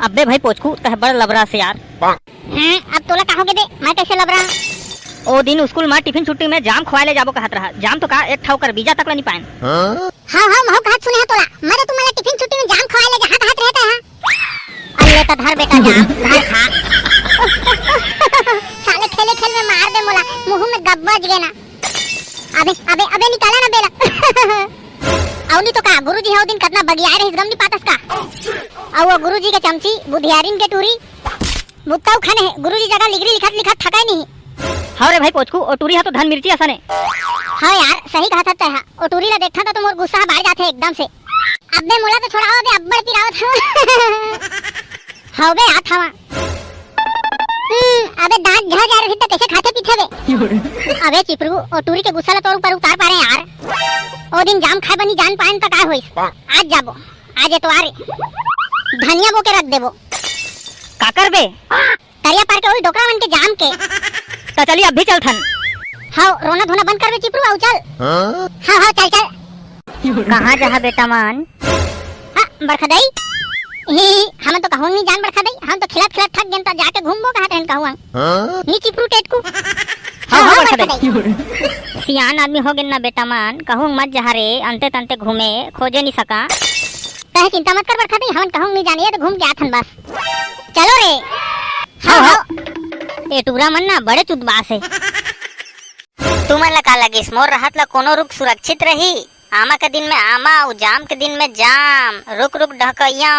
अबे भाई पोचकू तह बड़ लबरा से यार। अब तोला का होगे बे, मैं कैसे लबरा? ओ दिन स्कूल में टिफिन छुट्टी में जाम खवाले जाबो कहत रहा, जाम तो का एक ठाव कर बीजा तक नहीं पाए। हां महु कहत सुने है तोला, मैं तो तुम्हारा टिफिन छुट्टी में जाम खवाले जहां कहत रहता है। अरे तो धर बेटा जाम, धर खा। साले खेले खेल में मार दे मोला, मुंह में गब्बज गे ना। अबे अबे अबे निकाला ना बेला। औनी तो का गुरुजी है ओ दिन कितना बगिया रहे गम नहीं पातस का। और वो गुरुजी के चमची बुधियारिन के टूरी मुत्ताऊ खाने है, गुरुजी जगह लिखरी लिखत थकाई नहीं। हाँ रे भाई पोचकू ओ टूरी है तो धन मिर्ची असने। हाँ यार सही कहा था है, ओ टूरी ला देखा था तो मोर गुस्सा बाहर जाते एकदम से। अबे मोला तो छोड़ाओ बे, अब्बड़ पिराओ था। हाँ बे आ था। अबे दांत झड़ जा रही तो कैसे खाते पीते बे? अबे चिपरू ओ टूरी के गुस्सा ला तो ऊपर उतार पा रहे यार। ओ दिन जाम खाए बनी जान पान तक आ होइस। आज जाबो, आज तो आरे धनिया बो के रख देबो। काकर बे करिया पार के ओई डोकरा मन के जाम के। तो चलिए अब भी चल थन। हाँ रोना धोना बंद कर बे चिपरू, आओ चल। हाँ चल चल। कहाँ जहाँ बेटा मान? हाँ बरखदई हम तो कहूँ नहीं जान बरखदई, हम तो खिलात थक गए तो जाके घूमबो कहाँ रहन कहूँ। नी चिपरू टेटकू। हाँ बरखदई सियान आदमी हो गए ना बेटा मान, कहूँ मत जहाँ रे अंते तंते घूमे खोजे नहीं सका। कहे चिंता मत कर बरखदई, हम कहूँ नहीं जानिए तो घूम के आथन बस। चलो रे। हाँ ए टूरा मन ना बड़े चुदबास है। तुमन ला का लगिस मोर रहत ला कोनो रुक सुरक्षित रही? आमा के दिन में आमा और जाम के दिन में जाम। रुक रुक ढकैया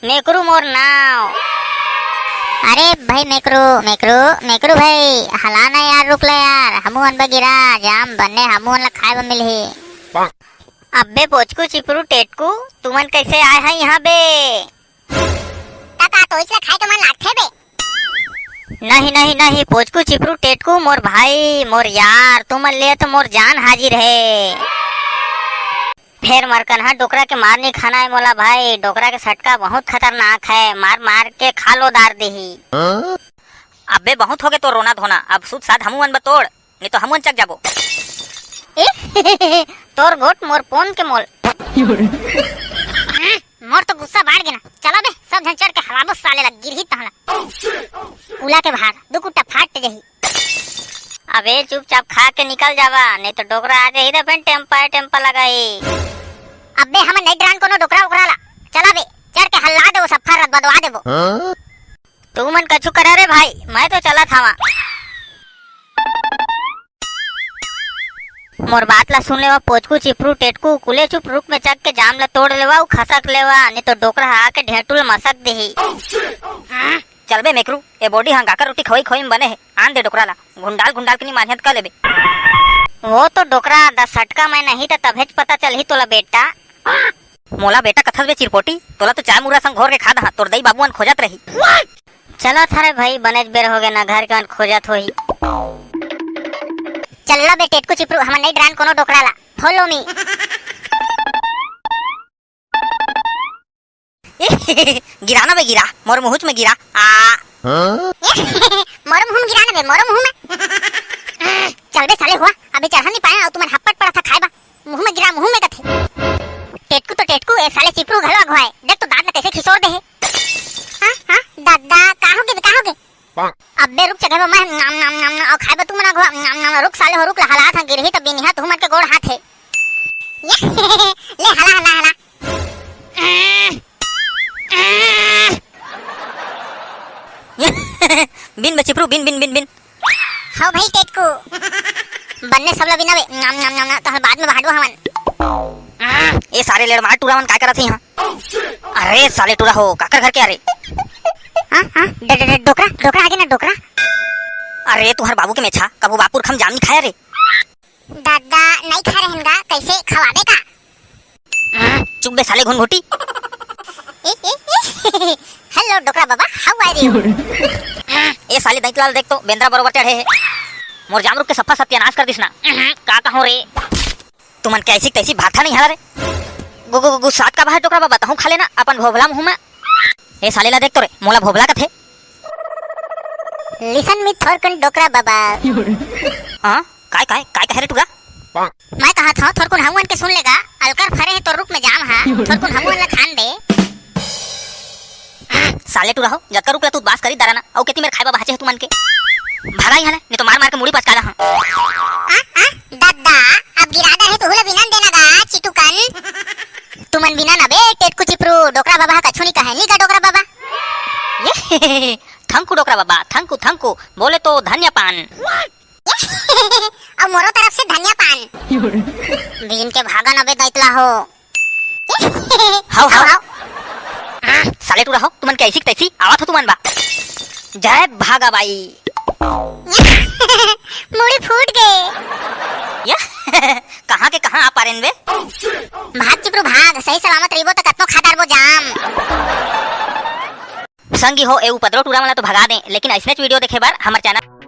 मेकरू मोर नाव। अरे भाई मेकरू भाई हलाना यार, रुक ले यार, हमू अन गिरा जाम बने, हमू अन ला खाए ब मिलही। अब्बे पोचकू चिपरू टेटकू तुमन कैसे आए हैं यहाँ बे? तका तो इसला खाए तो मन लागथे बे। नहीं पोचकू चिपरू टेटकू मोर भाई मोर यार, तुमन ले तो मोर जान हाजिर है। फिर मरकन हा डोकरा के मार नहीं खाना है मोला भाई, डोकरा के सटका बहुत खतरनाक है, मार मार के खालो दार देही। अबे बहुत हो गए तो रोना धोना, अब सुध साध हमून बतोड़ नहीं तो हमून चक जाबो। तोर गोट मोर पोन के मोल। मोर तो गुस्सा बढ़ गया ना। चलो बे सब जन चढ़ के हलाबो साले लग गिरही तहला। उला के बाहर दो कुट्टा फाट जही। अबे चुपचाप खा के निकल जावा, नहीं तो डोकरा आ जाही तो फिर टेम्पा लगाई। अबे हम नहीं डरान कोनो डोकरा उकरा ला। चला बे चढ़ के हल्ला दे वो सफर रद बदवा देबो। तू मन कछु करा रे भाई, मैं तो चला था वहाँ। मोर बात ला सुन लेवा पोचकू चिपरू टेटकू, कुले चुप रुक में चक के जाम ला तोड़ लेवा उ खसक लेवा, नहीं तो डोकरा आके ढेटुल मसक देही। चल बे मेकरू ए बॉडी हंगाकर रोटी खोई में बने है, आन दे डोकरा ला गुंडाल की नहीं मान्यत कर लेबे। वो तो डोकरा द सटका मैं नहीं तो तभेज पता चलही तोला बेटा। मोला बेटा कथल बे चिरपोटी, तोला तो चाय मुरा संग घोर के खा दहा, तोर दई बाबून खोजत रही। चला थारे भाई बनेज बेर हो गए ना, घर के खोजत होही। चलला बे टेटकू चिपरू, हम नहीं डरान कोनो डोकरा ला। Follow me. गिरा ना बे गिरा, मोर मुहुच में गिरा। मोर मुंह में गिरा ना बे, मोर मुंह में। चल बे साले हुआ, अबे चढ़ नहीं पाया और तुमन हप्पट पड़ा था खाएबा, मुंह में गिरा, मुंह में कथे। टेटकू तो टेटकू ए साले चिपरू घलो अगवाए, देख तो दांत में कैसे खिसोड़ दे है। हां दादा का होगे? अबे रुक जगह मैं नाम और खाएबा तुमन अगवा नाम रुक साले हो, रुक ला हला था गिरही तो बिनिहा तुमन के गोड़ हाथ है। ले हला। बिन बे चिपरू बिन। हाँ भाई टेटकू बनने सब बिना बे नाम तो बाद में भाड़ो हमन। ए सारे लेड़ मार टूरा मन का करत है यहाँ? अरे साले टूरा हो काकर घर के अरे। हां डोकरा आगे ना डोकरा। अरे तुहर बाबू के मेछा कबू बापुर खम जाम नहीं खाया रे? दादा नहीं खा रहेंगा, कैसे खवाबे का? चुप बे साले घुनघुटी। हेलो डोकरा बाबा, हाउ आर यू? ए साले दैतलाल देख तो बेंद्रा बरोबर चढ़े है, मोर जामरुक के सफा सत्यानाश कर दिस ना। का कहो रे तुमन कैसी तैसी भाथा नहीं हला रे। गु सात का बाहर डोकरा बाबा तहु खा लेना अपन भोभला मुंह में। ए साले ला देख तो रे मोला भोभला कथे। लिसन मी थोरकन डोकरा बाबा। हां काय कहे रे टूरा? मैं कहा था थोरकुन हमवन के सुन लेगा, अलकर फरे है तो रुक में जाम हा, थोरकुन हमवन ला खान दे। साले दाराना और केती मेरे खाइबा बाचे है तुमन के भगाई हले नहीं तो मार मार के मुड़ी पचका हां दादा अब गिरादा है तो हुला बिना देना गा चिटुकन तुमन बिना ना बे टेटकू चिपरू डोकरा बाबा का छुनी कहानी का डोकरा बाबा ये थंकू डोकरा बाबा थंकू थंकू बोले तो धन्य पान और मोरो तरफ से धनिया पान दिन के भागा ना बे दैतला हो हाउ हाउ साले टूरा हो तुमन के ऐसी तैसी आवत हो तुमन बा जय भागा बाई मुड़ी फूट गए ये कहां के कहां आ पारेन बे भाग चिपरू भाग सही सलामत रहिबो त कतनो खादार बो जाम संगी हो ए उपद्रव टूरा वाला तो भगा दे लेकिन ऐसने वीडियो देखे बार हमारे चैनल